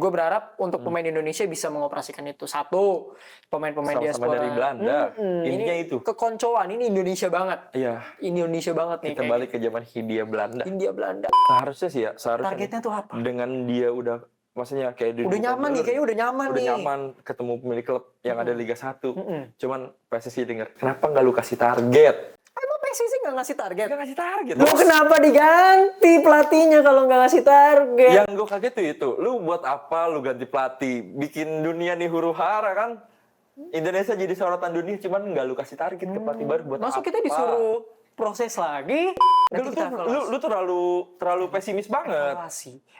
gue berharap untuk pemain Indonesia bisa mengoperasikan itu. Satu, pemain-pemain Sama-sama diaspora dari Belanda. Intinya ini itu. kekoncoan, ini Indonesia banget. Iya. Indonesia banget nih. Kita balik ke zaman Hindia Belanda. Hindia Belanda. Seharusnya sih ya, Targetnya tuh apa? Dengan dia udah, maksudnya kayak Udah nyaman nih, kayaknya udah nyaman nih. Udah nyaman ketemu pemilik klub yang ada Liga 1. Cuman PSSI denger, kenapa nggak lu kasih target? Emang PSSI nggak ngasih target? Nggak ngasih target. Lu kenapa diganti pelatihnya kalau nggak ngasih target? Yang gue kaget tuh itu, lu buat apa lu ganti pelatih? Bikin dunia nih huru hara kan? Indonesia jadi sorotan dunia, cuman nggak lu kasih target ke pelatih baru buat Masuk apa? kita disuruh proses lagi. Lu terlalu pesimis banget.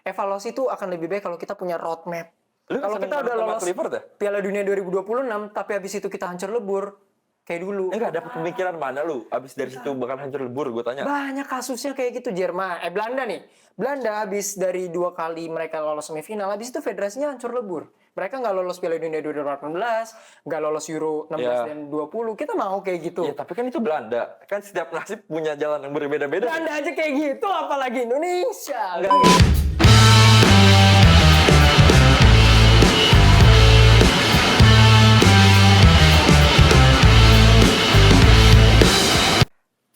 Evaluasi itu akan lebih baik kalau kita punya roadmap. Lu Kalau kita udah lolos Clifford ya? Piala Dunia 2026, tapi habis itu kita hancur lebur kayak dulu. Enggak dapat pemikiran mana lu? Abis dari situ bakal hancur lebur, gue tanya. Banyak kasusnya kayak gitu. Belanda nih. Belanda habis dari 2 kali mereka lolos semifinal, habis itu federasinya hancur lebur. Mereka nggak lolos Piala Dunia 2018, nggak lolos Euro 16 dan 20. Kita mau kayak gitu. Ya, tapi kan itu Belanda. Kan setiap nasib punya jalan yang berbeda-beda. Belanda aja kayak gitu, apalagi Indonesia.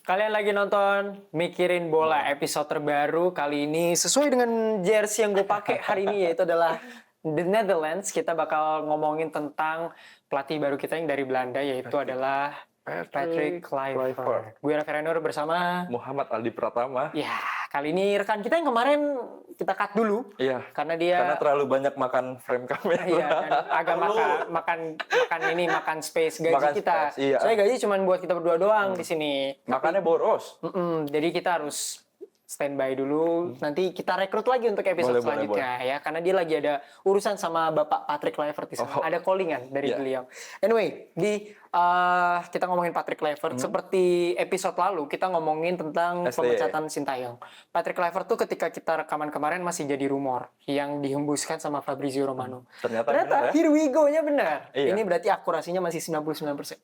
Kalian lagi nonton Mikirin Bola episode terbaru kali ini sesuai dengan jersey yang gue pakai hari ini, yaitu adalah The Netherlands. Kita bakal ngomongin tentang pelatih baru kita yang dari Belanda, yaitu adalah Patrick Kluivert. Gue Raffi Rainer bersama Muhammad Aldi Pratama. Ya, kali ini rekan kita yang kemarin kita cut dulu. Iya. Karena terlalu banyak makan frame kamera. Iya, dan agak makan space gaji kita. Space, iya. Soalnya gaji cuma buat kita berdua doang di sini. Makannya boros. Jadi kita harus standby dulu. Nanti kita rekrut lagi untuk episode selanjutnya ya. Karena dia lagi ada urusan sama Bapak Patrick Kluivert di sana. Ada callingan dari beliau. Anyway, kita ngomongin Patrick Kluivert. Seperti episode lalu kita ngomongin tentang pemecatan Sintayong. Patrick Kluivert tuh ketika kita rekaman kemarin masih jadi rumor yang dihembuskan sama Fabrizio Romano. Ternyata benar, ya? Here we go-nya benar. Iya. Ini berarti akurasinya masih 99%.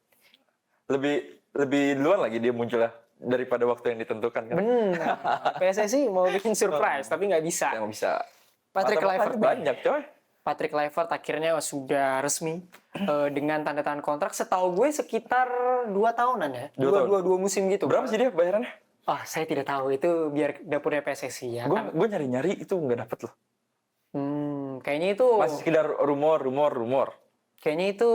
Lebih duluan lagi dia munculnya daripada waktu yang ditentukan kan. Benar. PSSI mau bikin surprise tapi nggak bisa. Yang bisa. Patrick Kluivert banyak coy. Patrick Kluivert akhirnya sudah resmi dengan tanda tangan kontrak. Setahu gue sekitar 2 tahunan ya. 2 musim gitu. Berapa sih dia bayarannya? Saya tidak tahu, itu biar dapurnya PSSI ya. Gue nyari-nyari itu nggak dapet loh. Kayaknya itu masih sekedar rumor. Kayaknya itu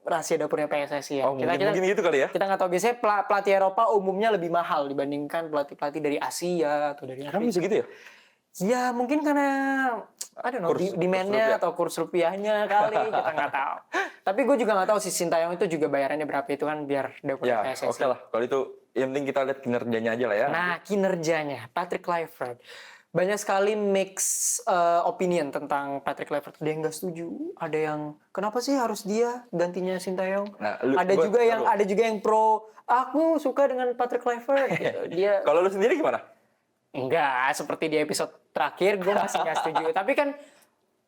rahasia dapurnya PSSI ya. Mungkin gitu kali ya. Kita nggak tahu, biasanya pelatih Eropa umumnya lebih mahal dibandingkan pelatih-pelatih dari Asia atau dari Afrika. Kan bisa gitu ya? Ya mungkin karena demand-nya atau kurs rupiahnya kali, kita nggak tahu. Tapi gue juga nggak tahu si Sintayong itu juga bayarannya berapa, itu kan biar dapurnya PSSI. Oke lah, kalau itu yang penting kita lihat kinerjanya aja lah ya. Nah, kinerjanya Patrick Kluivert. Banyak sekali mix opinion tentang Patrick Kluivert. Ada yang nggak setuju, ada yang kenapa sih harus dia gantinya Sintayong. Nah, ada juga yang pro. Aku suka dengan Patrick Kluivert. Gitu. Kalau lu sendiri gimana? Enggak, seperti di episode terakhir gue masih nggak setuju. Tapi kan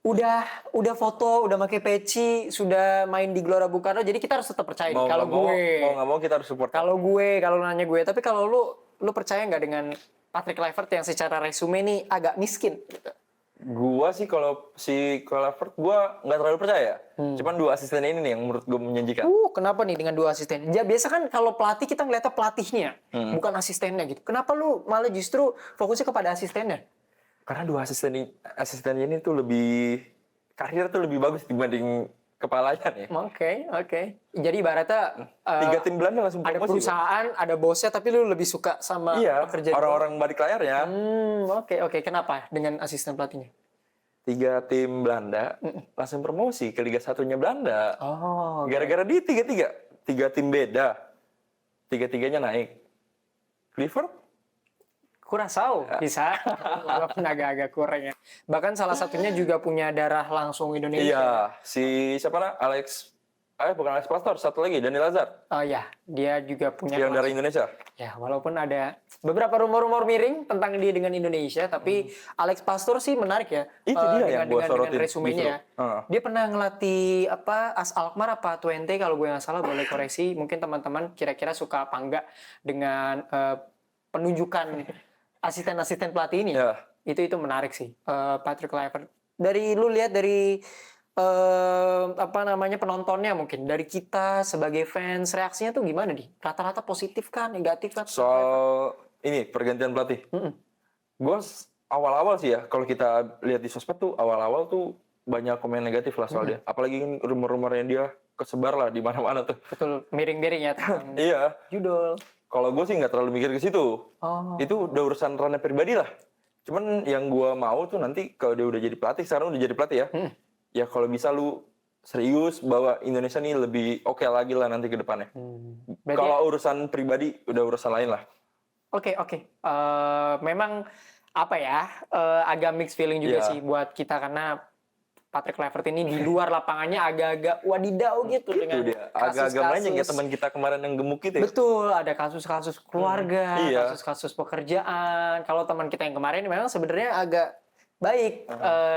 udah foto, udah pakai peci, sudah main di Gelora Bung Karno, jadi kita harus tetap percaya. Kalau gue mau nggak mau kita harus support. Kalau nanya gue, tapi kalau lu percaya nggak dengan Patrick Kluivert yang secara resume nih agak miskin gitu? Gua sih kalau si Kluivert gua nggak terlalu percaya. Cuman 2 asisten ini nih yang menurut gue menjanjikan. Kenapa nih dengan 2 asisten? Ya biasa kan kalau pelatih kita ngeliatnya pelatihnya, bukan asistennya gitu. Kenapa lu malah justru fokusnya kepada asistennya? Karena 2 asistennya ini tuh lebih karir tuh lebih bagus dibanding kepalanya nih. Oke. Jadi ibaratnya 3 tim Belanda langsung promosi. Ada perusahaan, ada bosnya, tapi lu lebih suka sama pekerjaan. Orang-orang balik layarnya. Oke. Kenapa dengan asisten pelatihnya? 3 tim Belanda langsung promosi ke Liga 1-nya Belanda. Gara-gara di 3 tim beda. 3-3-nya naik. Kluivert? Kurasau bisa, walaupun agak-agak kurang ya. Bahkan salah satunya juga punya darah langsung Indonesia. Iya, si siapa lah? Bukan Alex Pastor, satu lagi Dani Lazar. Oh iya, dia juga punya yang dari Indonesia. Ya, walaupun ada beberapa rumor-rumor miring tentang dia dengan Indonesia, tapi Alex Pastor sih menarik ya. Itu dia yang gue sorotin. Dengan resumenya ya. Dia pernah ngelatih AS Alkmaar apa Twente kalau gue nggak salah, boleh koreksi. Mungkin teman-teman kira-kira suka apa enggak dengan penunjukan asisten-asisten pelatih ini. Itu menarik sih. Patrick Kluivert Dari lu lihat dari apa namanya penontonnya mungkin dari kita sebagai fans reaksinya tuh gimana nih? Rata-rata positif kan, negatif kan? Soal ini pergantian pelatih. Gue awal-awal sih ya, kalau kita lihat di sosmed tuh awal-awal tuh banyak komen negatif lah soal dia. Apalagi kan rumor-rumornya dia kesebar lah di mana-mana tuh. Betul, miring-miring ya tentang Iya. judul. Kalau gue sih nggak terlalu mikir ke situ. Itu udah urusan ranah pribadi lah. Cuman yang gue mau tuh nanti kalau dia udah jadi pelatih, sekarang udah jadi pelatih ya. Ya kalau bisa lu serius bawa Indonesia nih lebih oke lagi lah nanti ke depannya. Kalau urusan pribadi udah urusan lain lah. Oke. Memang apa ya agak mixed feeling juga sih buat kita karena Patrick Kluivert ini di luar lapangannya agak-agak wadidau gitu dengan agak-agak melenceng ya teman kita kemarin yang gemuk itu ya. Betul, ada kasus-kasus keluarga, kasus-kasus pekerjaan. Kalau teman kita yang kemarin memang sebenarnya agak baik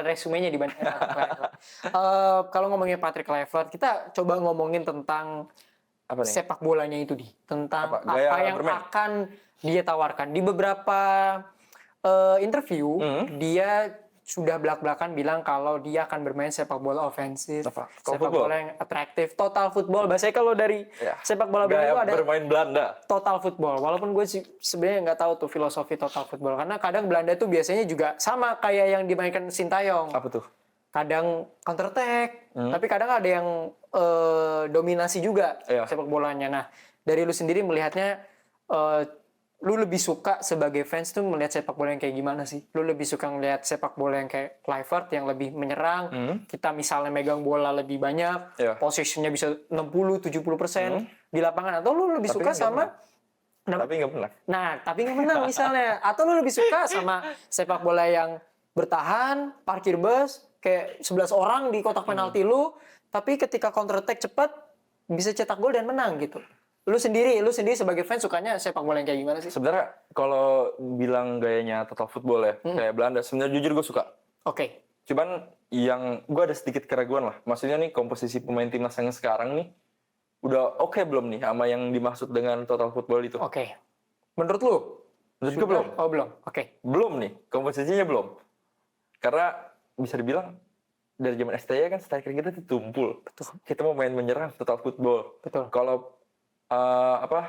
resumenya dibanding Patrick Kluivert. Kalau ngomongin Patrick Kluivert, kita coba ngomongin tentang sepak bolanya itu tentang apa yang akan dia tawarkan. Di beberapa interview dia sudah belak-belakan bilang kalau dia akan bermain sepak bola ofensif, sepak bola yang atraktif, total football. Bahasanya kalau dari sepak bola itu ada bermain Belanda. Total football. Walaupun gue sebenarnya nggak tahu tuh filosofi total football karena kadang Belanda tuh biasanya juga sama kayak yang dimainkan Sintayong. Apa tuh? Kadang counter attack, tapi kadang ada yang dominasi juga sepak bolanya. Nah, dari lu sendiri melihatnya lu lebih suka sebagai fans tuh melihat sepak bola yang kayak gimana sih? Lu lebih suka ngelihat sepak bola yang kayak Kluivert yang lebih menyerang, kita misalnya megang bola lebih banyak, posisinya bisa 60-70% di lapangan, atau lu lebih suka sama tapi nggak menang. Nah, tapi nggak menang misalnya, atau lu lebih suka sama sepak bola yang bertahan, parkir bus, kayak 11 orang di kotak penalti lu, tapi ketika counter attack cepat bisa cetak gol dan menang gitu. Lu sendiri sebagai fans sukanya sepak bola yang kayak gimana sih? Sebenarnya kalau bilang gayanya total football ya, kayak Belanda, sebenarnya jujur gue suka. Oke. Cuman yang gue ada sedikit keraguan lah. Maksudnya nih komposisi pemain timnas yang sekarang nih udah oke belum nih sama yang dimaksud dengan total football itu? Oke. Menurut lu? Menurut gue belum. Oh, belum. Oke. Belum nih, komposisinya belum. Karena bisa dibilang dari zaman STY kan striker kita tuh tumpul. Betul. Kita mau main menyerang total football. Betul. Kalau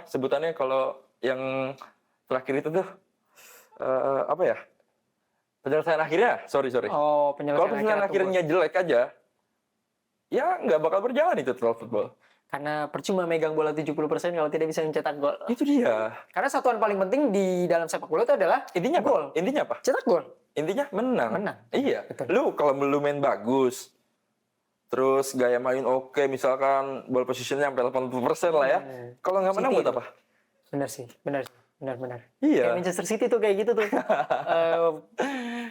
sebutannya kalau yang terakhir itu tuh apa ya? Penyelesaian akhirnya, sorry. Oh, Kalau penyelesaian akhirnya jelek aja, ya nggak bakal berjalan itu total football. Karena percuma megang bola 70% kalau tidak bisa mencetak gol. Itu dia. Karena satuan paling penting di dalam sepak bola itu adalah intinya gol. Intinya apa? Cetak gol. Intinya menang. Iya. Betul. Lu kalau lu main bagus, terus gaya main oke, misalkan ball positionnya sampai 80% lah ya. Kalau nggak menang buat apa? Benar sih. Benar. Iya. Kayak Manchester City tuh kayak gitu tuh.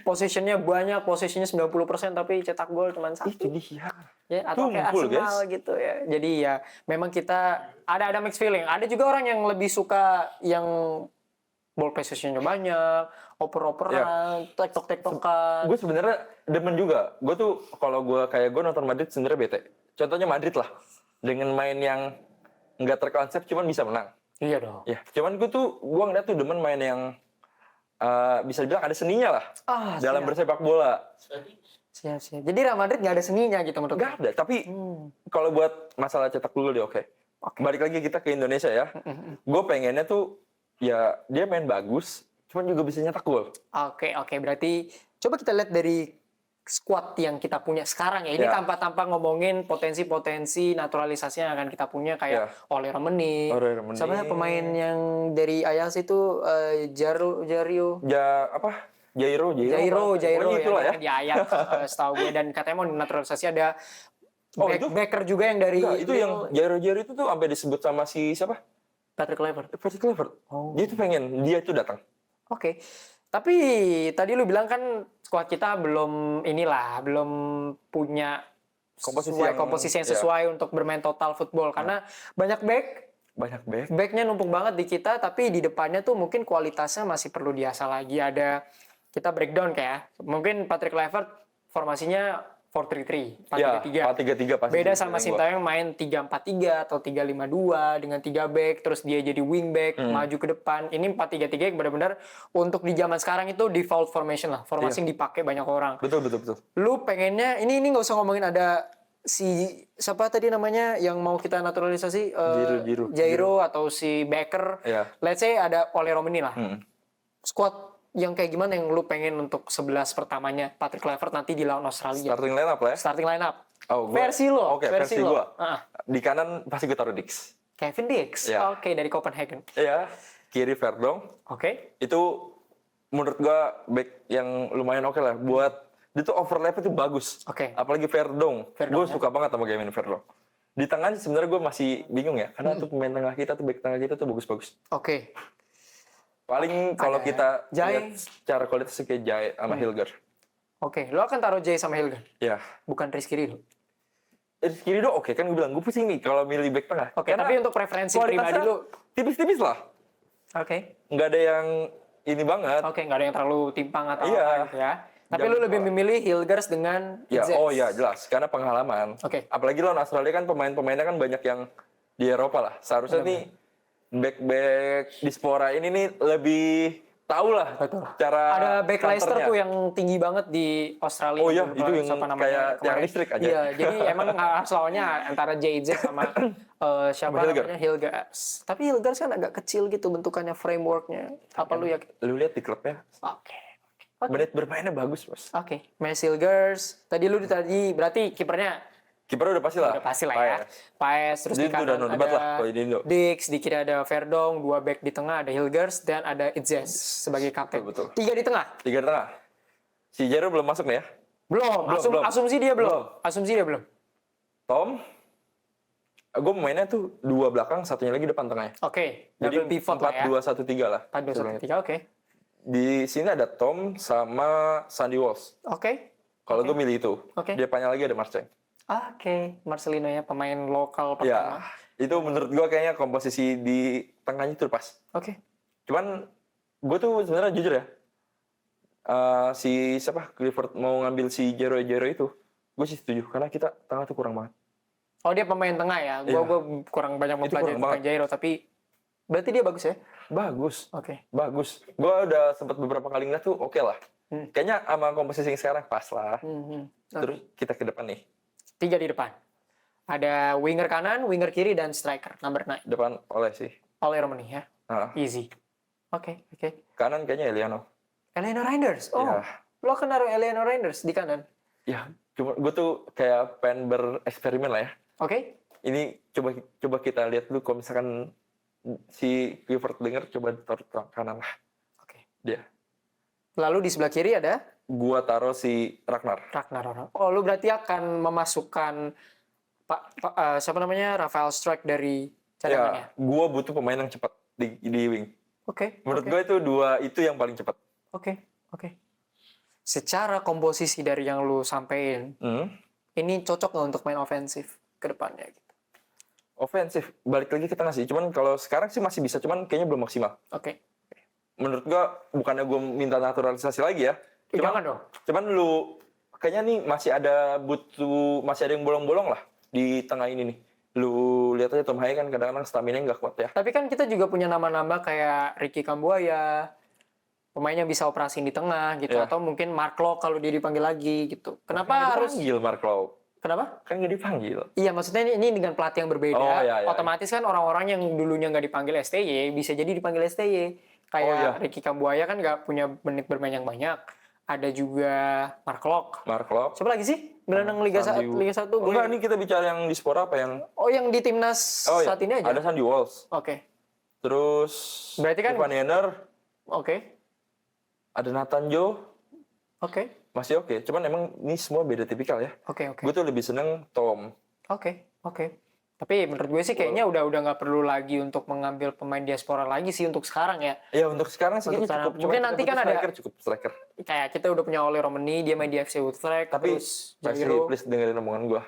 Posisinya banyak, posisinya 90% tapi cetak gol cuma 1. Itu dia. Ya, atau kayak Arsenal gitu ya. Jadi ya memang kita ada mixed feeling. Ada juga orang yang lebih suka yang ball possession-nya banyak, oper-operan, tektok-tektokan. Gue sebenarnya demen juga. Gue tuh kalau gue nonton Madrid sebenarnya bete. Contohnya Madrid lah. Dengan main yang nggak terkonsep cuman bisa menang. Iya dong. Ya, cuman gue ngeliat tuh demen main yang bisa dibilang ada seninya lah dalam bersepak bola. Siap. Jadi Real Madrid nggak ada seninya gitu menurut? Nggak ada. Tapi kalau buat masalah cetak gol dia oke. Balik lagi kita ke Indonesia ya. Gue pengennya tuh ya dia main bagus, cuman juga bisa nyetak gol. Oke. Berarti coba kita lihat dari squad yang kita punya sekarang ya. Ini tanpa ngomongin potensi naturalisasi yang akan kita punya kayak Ole Romeni. Sama pemain yang dari Ajax itu Jairo Jairo ya, di Ajax setahu gue, dan katanya mau naturalisasi ada backer juga yang dari itu yang Jairo itu tuh sampai disebut sama si siapa? Patrick Kluivert. Dia tuh pengen dia itu datang. Oke. Tapi tadi lu bilang kan squad kita belum punya komposisi yang sesuai untuk bermain total football karena banyak backnya numpuk banget di kita, tapi di depannya tuh mungkin kualitasnya masih perlu diasah lagi. Ada kita breakdown kayak mungkin Patrick Kluivert formasinya 4-3-3, Ya, 4-3-3. 4-3-3 pasti. Beda sih sama feeling gua. Sintayong main 3-4-3 atau 3-5-2 dengan 3 back, terus dia jadi wing back, maju ke depan. Ini 4-3-3 yang benar-benar untuk di zaman sekarang itu default formation lah. Formasi yang dipakai banyak orang. Betul. Lu pengennya, ini nggak usah ngomongin ada si siapa tadi namanya yang mau kita naturalisasi, Jairo atau si Becker. Iya. Let's say ada Ole Romani lah. Squad yang kayak gimana yang lu pengen untuk 11 pertamanya Patrick Kluivert nanti di lawan Australia? Starting lineup lah ya. Starting lineup. Oh, versi lo. Oke, versi lo. gua. Di kanan pasti gue taruh Dix. Kevin Dix. Ya. Oke, dari Copenhagen. Iya. Kiri Verdong. Oke. Itu menurut gua back yang lumayan oke lah. Buat dia tuh overlap itu bagus. Oke. Apalagi Verdong. Gue ya. suka banget sama game Verdong. Di tengah sebenarnya gue masih bingung ya. Karena tuh pemain tengah kita tuh back tengah kita tuh bagus-bagus. Oke. Paling kalau kita Jai. lihat secara kualitas kayak Jai sama Hilger. Oke, lo akan taruh Jay sama Hilger? Ya. Bukan Rizky Ridho? Rizky Ridho oke kan gue bilang gue pusing nih kalau milih back tengah. Oke, tapi untuk preferensi pribadi lo? Tipis-tipis lah. Oke. Nggak ada yang ini banget. Oke, nggak ada yang terlalu timpang atau Iya. apa gitu ya. Tapi lu lebih memilih Hilgers dengan Ya, Itzes. oh ya jelas karena pengalaman. Oke. Apalagi lawan Australia kan pemainnya kan banyak yang di Eropa lah. Seharusnya nih back Diaspora ini nih lebih tahu lah Betul. cara Ada back Leicester counternya. tuh yang tinggi banget di Australia. Oh iya, Lupa itu yang siapa namanya kayak kemarin. tiang listrik aja. Iya, jadi emang harus lawannya antara JZ sama siapa Sama Hilger. namanya Hilgers. Tapi Hilgers kan agak kecil gitu bentukannya, frameworknya. Apa lu yakin? Lu lihat di klubnya, Oke. menit bermainnya bagus bos. Oke, Max Hilgers. Tadi berarti kipernya Kiper udah pasti lah. udah pasti lah ya. Paes, terus Jadi di itu udah kanan no debat lah ada kalau di Indo. Dix, di kiri ada Verdong, 2 back di tengah ada Hilgers dan ada Itzes sebagai kapten. Betul. 3 di tengah. 3 di tengah. Si Jero belum masuk nih ya. Belum. Belum. Asumsi dia belum. Asumsi dia belum. Tom, gue mainnya tuh 2 belakang, satunya lagi depan tengahnya. Oke, Jadi double pivot lah ya. 4-2-1-3 lah. 4-2-1-3, oke. Di sini ada Tom sama Sandy Walsh. Oke. Kalau gue milih itu. Oke. Di depannya lagi ada Marceng. Oke, Marcelino ya, pemain lokal Ya, pertama. itu menurut gue kayaknya komposisi di tengahnya itu pas. Oke. Cuman gue tuh sebenarnya jujur ya, si siapa Clifford mau ngambil si Jero itu, gue sih setuju karena kita tengah tuh kurang banget. Oh, dia pemain tengah ya. Iya. Gua kurang banyak mempelajari kurang tentang Jairo, tapi berarti dia bagus ya? Bagus, Oke. bagus. Gue udah sempat beberapa kali ngeliat tuh oke lah. Kayaknya sama komposisi yang sekarang pas lah. Terus kita ke depan nih. 3 di depan. Ada winger kanan, winger kiri, dan striker. Number 9. Depan oleh sih. Oleh Romani ya. Nah, Easy. Oke. kanan kayaknya Eliano. Eleanor Reinders. Oh, Ya. lo kan naruh Eleanor Reinders di kanan. Ya, cuma gue tuh kayak pengen bereksperimen lah ya. Oke. Ini coba kita lihat dulu kalau misalkan si Clifford denger coba taruh kanan lah Oke. dia. Lalu di sebelah kiri ada Gua taruh si Ragnar. Ragnar. Oh, lu berarti akan memasukkan siapa namanya? Rafael Struijk dari cadangannya. Ya, gua butuh pemain yang cepat di wing. Oke. Menurut gua itu dua itu yang paling cepat. Oke. Secara komposisi dari yang lu sampein, ini cocok nggak untuk main ofensif ke depannya gitu? Ofensif, balik lagi ke tengah sih. Cuman kalau sekarang sih masih bisa, cuman kayaknya belum maksimal. Oke. Menurut gua bukannya gua minta naturalisasi lagi ya. Jangan dong. Cuman lu kayaknya nih masih ada yang bolong-bolong lah di tengah ini nih. Lu lihat aja Tom Haye kan kadang-kadang stamina nggak kuat ya. Tapi kan kita juga punya nama-nama kayak Ricky Kambuaya, pemain yang bisa operasi di tengah gitu, Iya. atau mungkin Mark Locke kalau dia dipanggil lagi gitu. Kenapa harus? dipanggil Mark Locke? Kenapa? Kan nggak dipanggil. Iya, maksudnya ini dengan pelatih yang berbeda. Oh, iya. Otomatis kan orang-orang yang dulunya nggak dipanggil STY bisa jadi dipanggil STY. Kayak iya. Ricky Kambuaya kan nggak punya menit bermain yang banyak. Ada juga Mark Locke. Mark Locke. Siapa lagi sih? Gelandang Liga 1. Liga 1 gue. Enggak, ini kita bicara yang di Spora apa yang... Oh, yang di timnas saat ini aja. Ada Sandy Walsh. Oke. Terus Berarti kan- Ivan Yenner, Oke. ada Nathan Joe, Oke. masih oke. Cuman emang ini semua beda tipikal ya. Oke. Gue tuh lebih seneng Tom. Oke. Tapi menurut gue sih kayaknya udah nggak perlu lagi untuk mengambil pemain diaspora lagi sih untuk sekarang ya. Ya untuk sekarang sih Untuk kayaknya sekarang. cukup. Mungkin Cuma nanti kita kan butuh ada- striker, cukup striker. Kayak kita udah punya Ole Romani, dia main di FC Utrecht, Tapi terus masih Jairo. please dengerin omongan gue.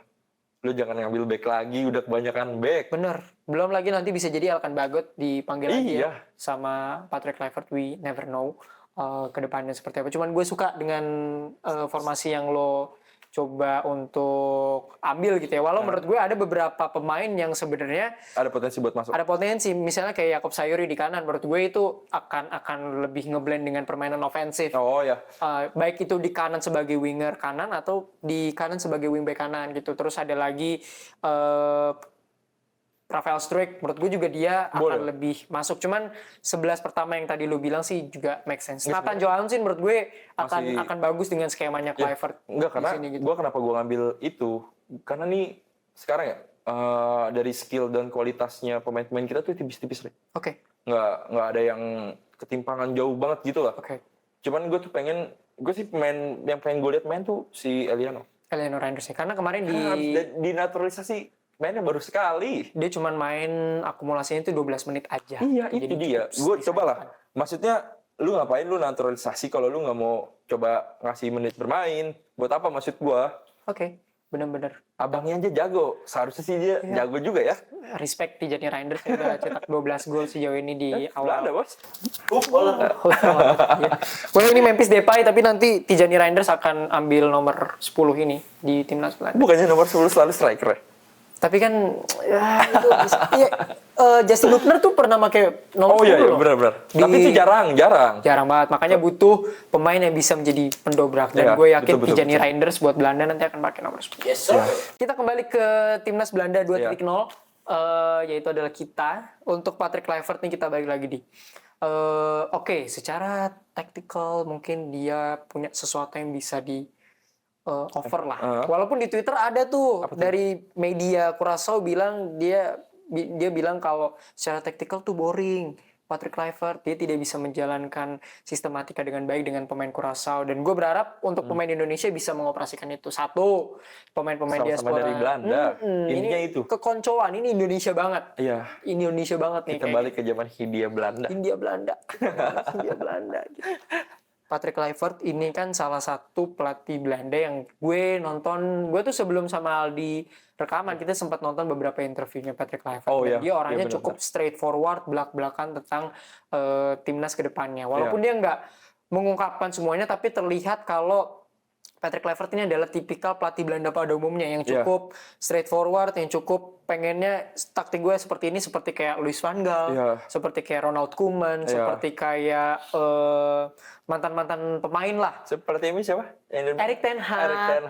Lu jangan ngambil back lagi, udah kebanyakan back. Bener. Belum lagi nanti bisa jadi Alkan Bagot dipanggil lagi Iya. ya sama Patrick Kluivert. We never know ke depannya seperti apa. Cuman gue suka dengan formasi yang lo coba untuk ambil gitu ya. Walau menurut gue ada beberapa pemain yang sebenarnya ada potensi buat masuk. Ada potensi, misalnya kayak Jakob Sayuri di kanan, menurut gue itu akan lebih ngeblend dengan permainan ofensif. Oh ya. Baik itu di kanan sebagai winger kanan atau di kanan sebagai wingback kanan gitu. Terus ada lagi Rafael Struijk, menurut gue juga dia akan lebih masuk. Cuman 11 pertama yang tadi lu bilang sih juga make sense. Nathan Johansson menurut gue akan bagus dengan skemanya Kluivert. Enggak, karena gitu. gue kenapa gue ngambil itu, karena nih sekarang ya dari skill dan kualitasnya pemain-pemain kita tuh tipis-tipis nih. Oke. Nggak ada yang ketimpangan jauh banget gitu lah. Oke. Cuman gue sih pemain yang pengen gue lihat main tuh si Eliano Reinders ya. Karena kemarin di naturalisasi mainnya baru sekali. Dia cuma main akumulasinya itu 12 menit aja. Iya, itu dia. Gue cobalah. Maksudnya lu ngapain lu naturalisasi kalau lu nggak mau coba ngasih menit bermain? Buat apa maksud gue? Oke, benar-benar. Abangnya aja jago. Seharusnya sih dia jago juga ya. Respect Tijani Reinders yang udah cetak 12 gol sejauh ini di awal. Ada, Bos. Well, ini Memphis Depay, tapi nanti Tijani Reinders akan ambil nomor 10 ini di timnas Belanda. Bukannya nomor 10 selalu striker ya? Tapi kan ya, itu bisa. Justin Lupner tuh pernah pakai nomor 10 iya, loh. benar. Tapi itu jarang. Jarang banget. Makanya butuh pemain yang bisa menjadi pendobrak. Dan gue yakin Tijani Reinders buat Belanda nanti akan pakai nomor 10. Yes, sir. Kita kembali ke timnas Belanda 2.0, yaitu adalah kita. Untuk Patrick Kluivert nih kita balik lagi di. Oke, secara tactical mungkin dia punya sesuatu yang bisa di over lah. Walaupun di Twitter ada tuh dari media Curaçao bilang dia bilang kalau secara taktikal tuh boring. Patrick Kluivert dia tidak bisa menjalankan sistematika dengan baik dengan pemain Curaçao, dan gue berharap untuk pemain Indonesia bisa mengoperasikan itu. Satu, pemain-pemain diaspora dari Belanda. Intinya ini itu. Kekoncoan ini Indonesia banget. Iya. Indonesia banget nih. Kita balik ke zaman Hindia Belanda. Hindia Belanda gitu. Patrick Kluivert ini kan salah satu pelatih Belanda yang gue nonton. Gue tuh sebelum sama Aldi rekaman kita sempat nonton beberapa interviewnya Patrick Kluivert. Dia orangnya cukup straightforward, belak-belakan tentang timnas ke depannya. Walaupun dia nggak mengungkapkan semuanya, tapi terlihat kalau Patrick Kluivert ini adalah tipikal pelatih Belanda pada umumnya yang cukup straightforward, yang cukup pengennya taktik gue seperti ini, seperti kayak Louis van Gaal, seperti kayak Ronald Koeman, seperti kayak mantan-mantan pemain lah. Seperti ini siapa? Erik ten Hag.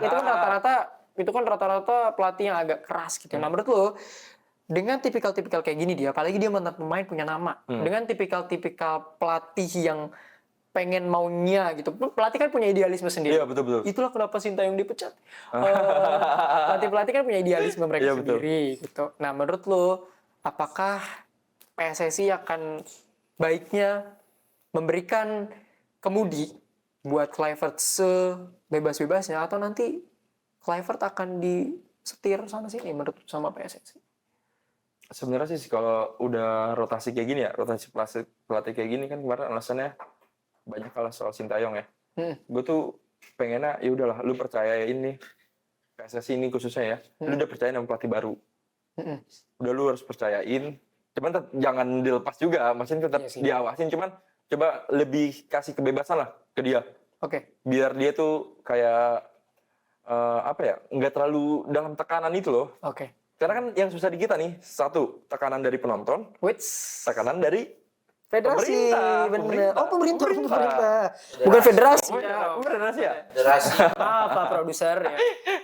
Itu kan rata-rata pelatih yang agak keras gitu. Nah, menurut lo dengan tipikal-tipikal kayak gini dia, apalagi dia mantan pemain punya nama, dengan tipikal-tipikal pelatih yang pengen maunya gitu. Pelatih kan punya idealisme sendiri. Iya, betul. Itulah kenapa Sintayong dipecat. Pelatih-pelatih kan punya idealisme mereka sendiri gitu. Nah, menurut lo apakah PSSI akan baiknya memberikan kemudi buat Kluivert sebebas-bebasnya, atau nanti Kluivert akan disetir sana sini menurut sama PSSI? Sebenarnya sih kalau udah rotasi kayak gini ya, rotasi pelatih kayak gini kan kemarin alasannya banyak kalah soal Sintayong ya. Gue tuh pengennya ya udahlah, lu percayain nih PSSI ini khususnya ya, lu udah percaya sama pelatih baru. Udah lu harus percayain, cuman jangan dilepas juga, maksudnya tetap diawasin, cuman coba lebih kasih kebebasan lah ke dia. Biar dia tuh kayak nggak terlalu dalam tekanan itu loh. Karena kan yang susah di kita nih, satu, tekanan dari penonton, tekanan dari Federasi, pemerintah. Oh, pemerintah. Bukan federasi. Federasi ya? Federasi. Pak produser ya.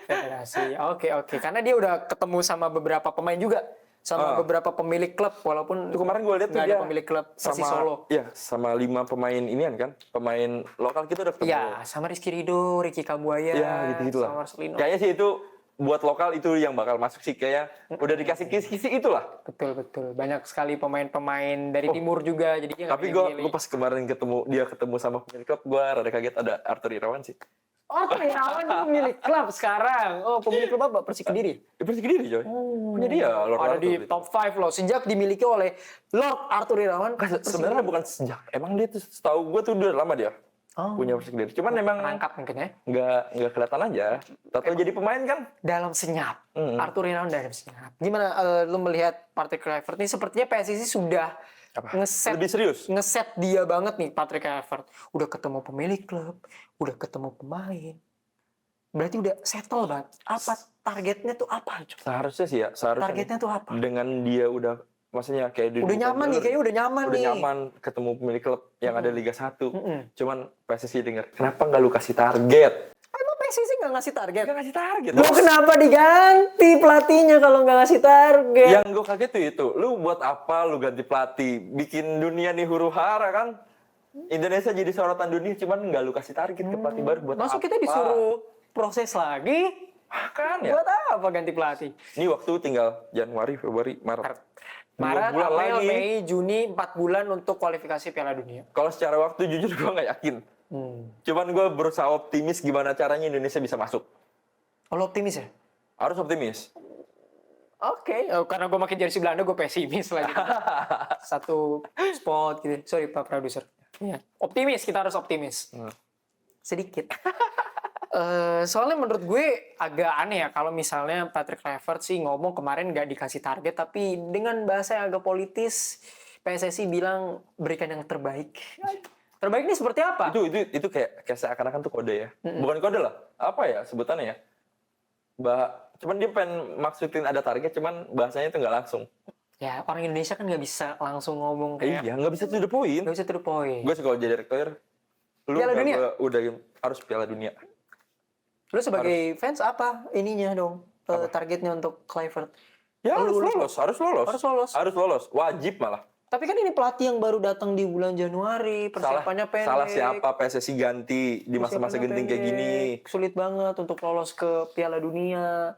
Federasi. Oke. Karena dia udah ketemu sama beberapa pemain juga, sama beberapa pemilik klub, walaupun itu kemarin gue lihat tuh dia ada pemilik klub Persis Solo. Iya, sama 5 pemain inian kan, pemain lokal kita udah ketemu. Iya, sama Rizky Ridho, Ricky Kabuaya, gitu-gitulah. sama Marcelino. Kayaknya sih itu buat lokal itu yang bakal masuk sih, kayaknya udah dikasih kisi-kisi itulah. Betul. Banyak sekali pemain-pemain dari timur juga, jadi tapi gue pas kemarin ketemu sama pemilik klub, gue rada kaget ada Arthur Irawan sih. Arthur Irawan itu pemilik klub sekarang. Oh, pemilik klub apa? Persik Kediri. Persik Kediri, coy. Punya dia Lord ada Arthur, di gitu. top 5 loh, sejak dimiliki oleh Lord Arthur Irawan. Sebenarnya bukan sejak, emang dia tuh setahu gue tuh udah lama dia punya Persik Kediri. Cuman emang rangkap mungkin ya. Nggak kelihatan aja. Tahu jadi pemain kan? Dalam senyap. Arthur Irawan dalam senyap. Gimana lu melihat Patrick Kluivert ini? Sepertinya PSSI sudah lebih serius. Ngeset dia banget nih Patrick Kluivert. Udah ketemu pemilik klub, udah ketemu pemain. Berarti udah settle banget. Apa targetnya tuh apa? Seharusnya sih ya, seharusnya Targetnya tuh apa? dengan dia udah, maksudnya kayak Udah nyaman nih, kayaknya udah nyaman udah nih. nyaman ketemu pemilik klub yang ada Liga 1. Cuman PSSI denger, kenapa nggak lu kasih target? Emang PSSI nggak ngasih target? Nggak ngasih target. Lu kenapa diganti pelatihnya kalau nggak ngasih target? Yang gue kaget tuh itu, lu buat apa lu ganti pelatih? Bikin dunia nih huru hara kan? Indonesia jadi sorotan dunia, cuman nggak lu kasih target ke pelatih baru buat Masuk apa? kita disuruh proses lagi. Kan ya? Buat apa ganti pelatih? Ini waktu tinggal Januari, Februari, Maret. Maret, 2 bulan April, lagi. Mei, Juni, 4 bulan untuk kualifikasi Piala Dunia. Kalau secara waktu jujur gue nggak yakin. Cuman gue berusaha optimis gimana caranya Indonesia bisa masuk. Oh, lo optimis ya? Harus optimis. Oke, karena gue makin jersey Belanda, gue pesimis lagi. Satu spot gitu. Sorry, Pak Produser. Iya. Optimis, kita harus optimis. Sedikit. Soalnya menurut gue agak aneh ya kalau misalnya Patrick Kluivert sih ngomong kemarin nggak dikasih target, tapi dengan bahasa yang agak politis, PSSI bilang berikan yang terbaik. Terbaik ini seperti apa? Itu kayak seakan-akan tuh kode ya. Bukan kode lah. Apa ya sebutannya ya? Cuman dia pengen maksudin ada target, cuman bahasanya itu nggak langsung. Ya, orang Indonesia kan nggak bisa langsung ngomong kayak... Iya, nggak bisa to the point. Nggak bisa to the point. Gue sih kalau jadi direktur, lu Piala Dunia? udah harus Piala Dunia. Lu sebagai fans apa ininya dong? Targetnya untuk Kluivert? Ya harus lolos. Harus lolos. Wajib malah. Tapi kan ini pelatih yang baru datang di bulan Januari, persiapannya pendek. Salah siapa PSSI ganti di masa-masa genting kayak gini. Sulit banget untuk lolos ke Piala Dunia.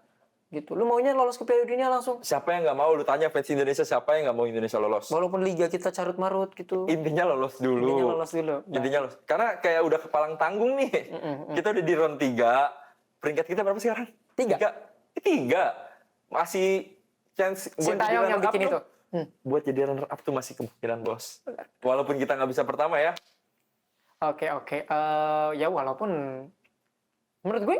Gitu. Lu maunya lolos ke Piala Dunia langsung? Siapa yang nggak mau? Lu tanya fans Indonesia siapa yang nggak mau Indonesia lolos? Walaupun liga kita carut marut gitu. Intinya lolos dulu. Intinya lolos. Karena kayak udah kepalang tanggung nih. Kita udah di round 3. Peringkat kita berapa sekarang? 3. Masih chance buat Sintayong yang bikin itu. Buat jadi runner up tuh masih kemungkinan, bos. Walaupun kita nggak bisa pertama ya. Oke. Ya walaupun menurut gue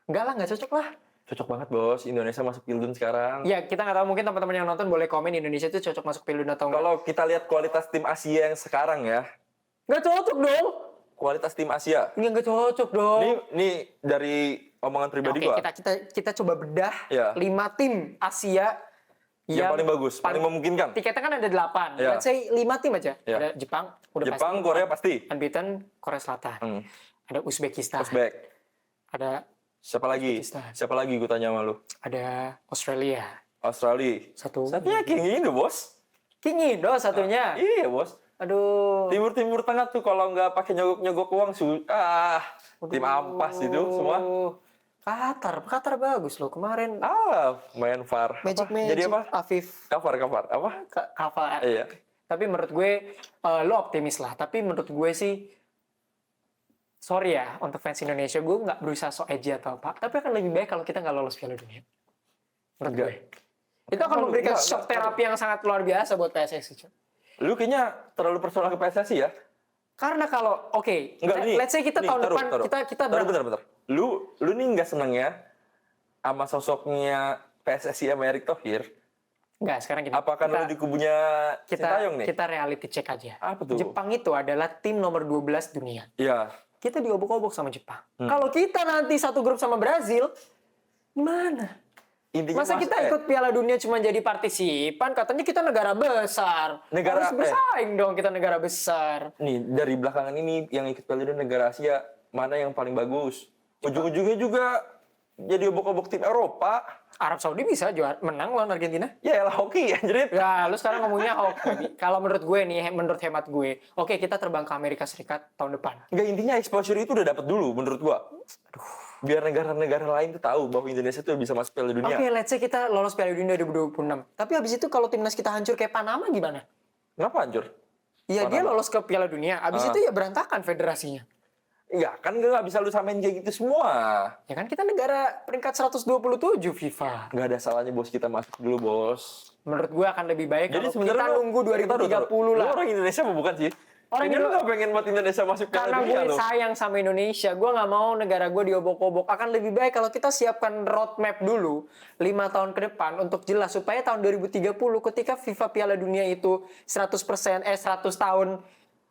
nggak cocok lah. Cocok banget, bos. Indonesia masuk Pildun sekarang. Ya, kita nggak tahu, mungkin teman-teman yang nonton boleh komen Indonesia itu cocok masuk Pildun atau enggak. Kalau kita lihat kualitas tim Asia yang sekarang ya. Nggak cocok dong. Kualitas tim Asia. Ini nggak cocok dong. Ini dari omongan pribadi gua. Kita coba bedah Ya. 5 tim Asia yang paling bagus, paling memungkinkan. Tiketnya kan ada 8. Ya. Let's say 5 tim aja. Ya. Ada Jepang, udah Jepang, pasti. Korea pasti. Unbeaten, Korea Selatan. Ada Uzbekistan. Ada Siapa lagi? Siapa lagi gue tanya sama lu? Ada Australia. Satunya King Indo, bos. King Indo satunya. Iya, bos. Aduh. Timur Tengah tuh kalau nggak pakai nyogok uang, tim ampas itu semua. Qatar bagus loh kemarin. Main VAR. Magic. Jadi apa? Afif. Cover. Apa? Cover. Iya. Tapi menurut gue, lo optimis lah. Tapi menurut gue sih, sorry ya, untuk fans Indonesia, gue nggak berusaha sok edgy atau apa. Tapi akan lebih baik kalau kita nggak lolos Piala Dunia. Menurut gue. Itu akan memberikan shock terapi yang sangat luar biasa buat PSSI. Lu kayaknya terlalu personal ke PSSI ya? Karena kalau, let's say kita tahun depan, kita bentar. Lu nih nggak seneng ya sama sosoknya PSSI sama Erick Thohir? Enggak, sekarang gini. Apakah lu di kubunya Sintayong nih? Kita reality check aja. Apa tuh? Jepang itu adalah tim nomor 12 dunia. Iya. Kita diobok-obok sama Jepang. Kalau kita nanti satu grup sama Brazil, gimana? Intinya masa kita ikut Piala Dunia cuma jadi partisipan? Katanya kita negara besar. Harus bersaing dong, kita negara besar. Nih, dari belakangan ini yang ikut Piala Dunia negara Asia, mana yang paling bagus? Ujung-ujungnya juga jadi obok-obok tim Eropa. Arab Saudi bisa menang lawan Argentina? Ya elah hoki ya, jadi. Ya, lu sekarang ngomongnya hoki. Kalau menurut gue nih, menurut hemat gue, oke, kita terbang ke Amerika Serikat tahun depan. Enggak, intinya exposure itu udah dapat dulu menurut gua. Biar negara-negara lain tuh tahu bahwa Indonesia tuh bisa masuk Piala Dunia. Oke, let's say kita lolos Piala Dunia 2026. Tapi habis itu kalau timnas kita hancur kayak Panama gimana? Kenapa hancur? Iya, dia lolos ke Piala Dunia. Habis itu ya berantakan federasinya. Iya, kan nggak bisa lu samain kayak gitu semua. Ya kan kita negara peringkat 127 FIFA. Nggak ada salahnya bos kita masuk dulu, bos. Menurut gue akan lebih baik jadi kalau kita nunggu 2030 lah. Lu orang Indonesia apa bukan sih? Orang Indonesia nggak pengen buat Indonesia masuk Piala Dunia. Karena gue sayang sama Indonesia. Gue nggak mau negara gue diobok-obok. Akan lebih baik kalau kita siapkan roadmap dulu 5 tahun ke depan untuk jelas. Supaya tahun 2030 ketika FIFA Piala Dunia itu 100% 100 tahun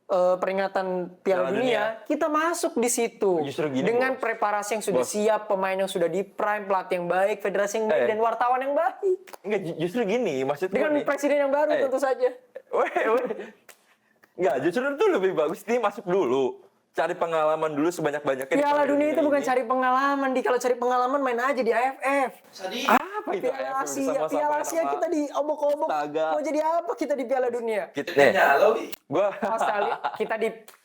peringatan Piala Dunia, kita masuk di situ. Justru gini, dengan Bos. preparasi yang sudah siap, pemain yang sudah di prime, pelatih yang baik, federasi yang baik, dan wartawan yang baik. Enggak, justru gini, maksud gue Dengan nih. presiden yang baru tentu saja. Weh. Enggak, justru itu lebih bagus nih masuk dulu. Cari pengalaman dulu sebanyak-banyaknya. Piala Dunia itu bukan cari pengalaman, kalau cari pengalaman main aja di AFF. Apa itu? Piala Asia kita diobok-obok. Astaga. Mau jadi apa kita di Piala Dunia? Gua Australia,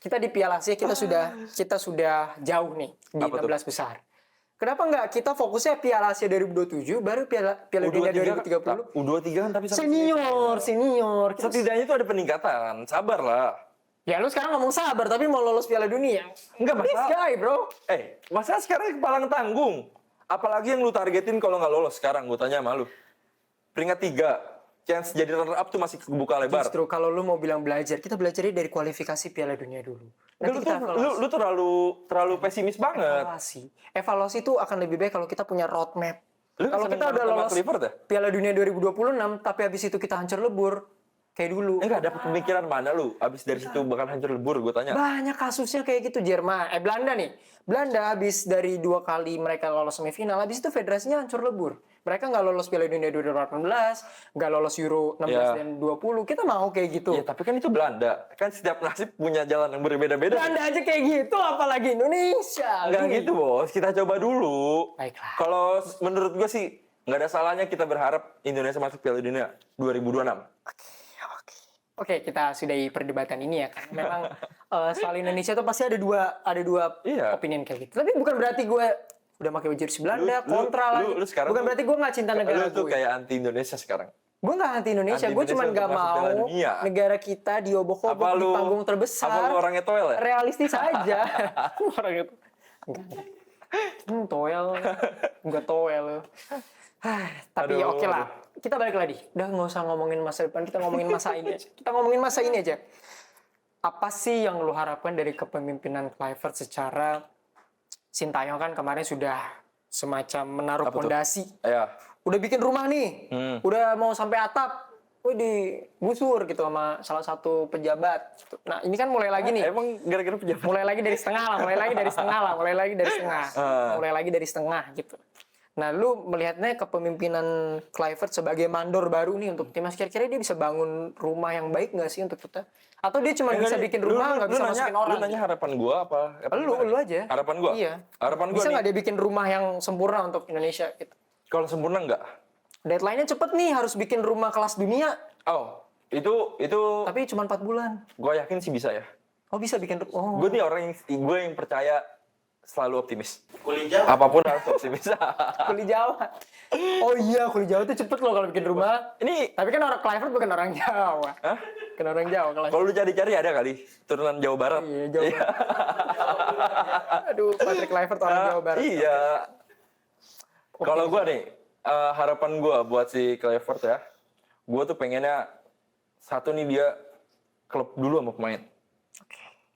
kita di Piala Asia kita sudah jauh nih di 16 besar. Kenapa enggak kita fokusnya Piala Asia 2027 baru Piala Dunia 2030? U23 kan tapi Senior. Setidaknya itu ada peningkatan. Sabarlah. Ya lu sekarang ngomong sabar tapi mau lolos Piala Dunia. Enggak This masalah. guy, bro. Masalah sekarang kepalang tanggung. Apalagi yang lu targetin kalau nggak lolos sekarang, gue tanya sama lu. Peringkat 3, chance jadi runner up tuh masih kebuka lebar. Justru kalau lu mau bilang belajar, kita belajarnya dari kualifikasi Piala Dunia dulu. Lu terlalu pesimis banget. Evaluasi itu akan lebih baik kalau kita punya roadmap. Kalau kita udah lolos Piala Dunia 2026, tapi habis itu kita hancur lebur kayak dulu. Enggak ada pemikiran mana lu? Abis dari situ bakal hancur lebur, gue tanya. Banyak kasusnya kayak gitu. Belanda nih. Belanda habis dari 2 kali mereka lolos semifinal, habis itu federasinya hancur lebur. Mereka nggak lolos Piala Dunia 2018, nggak lolos Euro 16 dan 20. Kita mau kayak gitu. Ya, tapi kan itu Belanda. Kan setiap nasib punya jalan yang berbeda-beda. Belanda aja kayak gitu, apalagi Indonesia. Enggak gitu, Bos. Kita coba dulu. Baiklah. Kalau menurut gue sih, nggak ada salahnya kita berharap Indonesia masuk Piala Dunia 2026. Oke, kita sudahi perdebatan ini ya, karena memang soal Indonesia tuh pasti ada dua Iya. opinion kayak gitu. Tapi bukan berarti gue udah pakai jersey Belanda, kontra lagi. Bukan berarti gue nggak cinta negara lu tuh gue. kayak anti Indonesia sekarang. Gue nggak anti Indonesia, gue cuma nggak mau negara kita diobok-obok di panggung terbesar. Apa lu orangnya toel ya? Realistis aja. Orang itu. Toel. Enggak toel. Tapi oke lah. Kita balik lagi. Udah nggak usah ngomongin masa depan, kita ngomongin masa ini aja. Kita ngomongin masa ini aja. Apa sih yang lu harapkan dari kepemimpinan Kluivert secara Sintayong kan kemarin sudah semacam menaruh fondasi. Ya. Udah bikin rumah nih. Udah mau sampai atap. Digusur gitu sama salah satu pejabat. Nah, ini kan mulai lagi nih. Emang gara-gara pejabat? Mulai lagi dari setengah gitu. Nah, lu melihatnya kepemimpinan Kluivert sebagai mandor baru nih untuk timnas, kira-kira dia bisa bangun rumah yang baik nggak sih untuk kita? Atau dia cuma bisa bikin rumah nggak bisa masukin orang? Lu nanya harapan gua apa? Lu aja. Harapan gua? Iya. Harapan gua bisa nih. nggak dia bikin rumah yang sempurna untuk Indonesia gitu? Kalau sempurna nggak? Deadline-nya cepet nih, harus bikin rumah kelas dunia. Oh, itu. Tapi cuma 4 bulan. Gua yakin sih bisa ya. Oh, bisa bikin Gue nih orang yang percaya selalu optimis. Kuli Jawa. Apapun harus optimis. Kuli Jawa. Oh iya, Kuli Jawa tuh cepet loh kalau bikin rumah. Tapi kan orang Kluivert bukan orang Jawa. Hah? Bukan orang Jawa kalau. Kalau lu cari-cari ada kali turunan Jawa Barat. Iya, Jawa Barat. Aduh, Patrick Kluivert orang Jawa Barat. Iya. Kalau gua nih, harapan gua buat si Kluivert ya, gua tuh pengennya satu nih dia klub dulu sama pemain.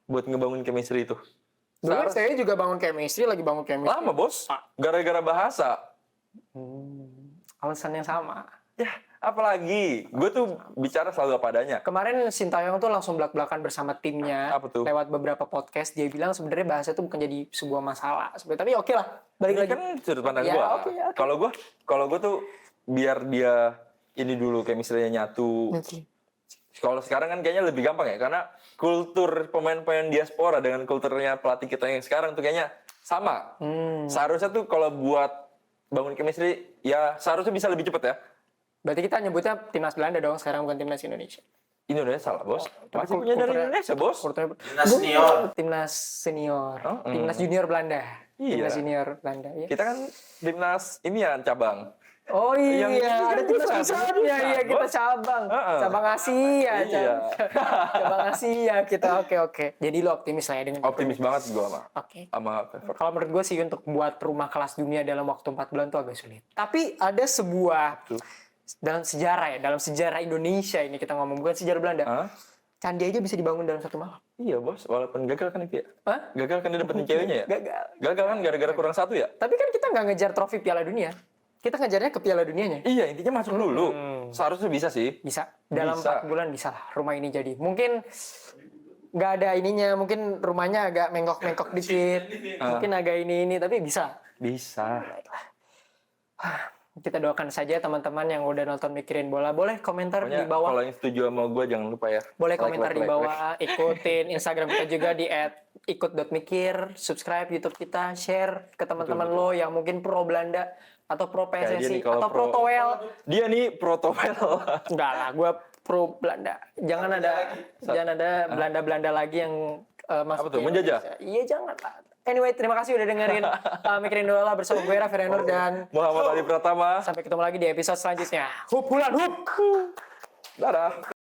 Buat ngebangun chemistry itu. Dulu saya juga bangun chemistry, lagi bangun chemistry. Lama, Bos. Gara-gara bahasa. Alasan yang sama. Ya, apalagi. Gue tuh bicara selalu apa adanya. Kemarin Sintayong tuh langsung belak-belakan bersama timnya. Apa tuh? Lewat beberapa podcast, dia bilang sebenarnya bahasa itu bukan jadi sebuah masalah. Tapi oke lah, balik Ini lagi. kan sudut pandang Ya, gue. oke. Kalau gue tuh biar dia ini dulu chemistry-nya nyatu. Kalau sekarang kan kayaknya lebih gampang ya, karena kultur pemain-pemain diaspora dengan kulturnya pelatih kita yang sekarang tuh kayaknya sama. Seharusnya tuh kalau buat bangun chemistry, ya seharusnya bisa lebih cepat ya. Berarti kita nyebutnya timnas Belanda dong sekarang, bukan timnas Indonesia. Indonesia salah, Bos. Masih punya dari Indonesia, Bos. Timnas senior. Timnas senior. Timnas junior Belanda. Iya. Timnas junior Belanda. Ya. Kita kan timnas ini ya cabang. Oh iya, ada timnas pusat. pusatnya, iya kita cabang. Cabang Asia, Iya. cabang Asia kita. Oke. Jadi lo optimis lah ya dengan Optimis banget gue sama. Oke. Sama Kluivert. Kalau menurut gue sih untuk buat rumah kelas dunia dalam waktu 4 bulan itu agak sulit. Tapi ada sebuah dalam sejarah Indonesia ini kita ngomong, bukan sejarah Belanda. Candi aja bisa dibangun dalam 1 malam. Iya, Bos. Walaupun gagal kan itu ya. Hah? Gagal kan dia dapetin ceweknya ya? Gagal. Gagal kan gara-gara kurang 1 ya? Tapi kan kita nggak ngejar trofi Piala Dunia. Kita ngejarnya ke Piala Dunianya. Iya, intinya masuk dulu. Seharusnya bisa sih. Bisa. Dalam Bisa. 4 bulan bisa lah rumah ini jadi. Mungkin nggak ada ininya, mungkin rumahnya agak mengkok-mengkok dikit, mungkin agak ini tapi bisa. Bisa. Kita doakan saja teman-teman yang udah nonton Mikirin Bola. Boleh komentar Pokoknya di bawah. kalau yang setuju sama gue jangan lupa ya. Boleh Like, komentar like, di like, bawah. like. Ikutin Instagram kita juga di @ikut.mikir. Subscribe YouTube kita. Share ke teman-teman lo yang mungkin pro Belanda atau pro Kayak dia PSSI nih, kalau atau pro Towel. Dia nih pro Towel. Enggak lah, gue pro Belanda. Jangan ada Belanda-Belanda lagi yang masuk. Apa tuh, menjajah? Iya, jangan lah. Anyway, terima kasih udah dengerin Mikirin Bola bersama gue Raffi Renur dan Muhammad Ali Pratama. sampai ketemu lagi di episode selanjutnya. Hup bulan hup. Dadah.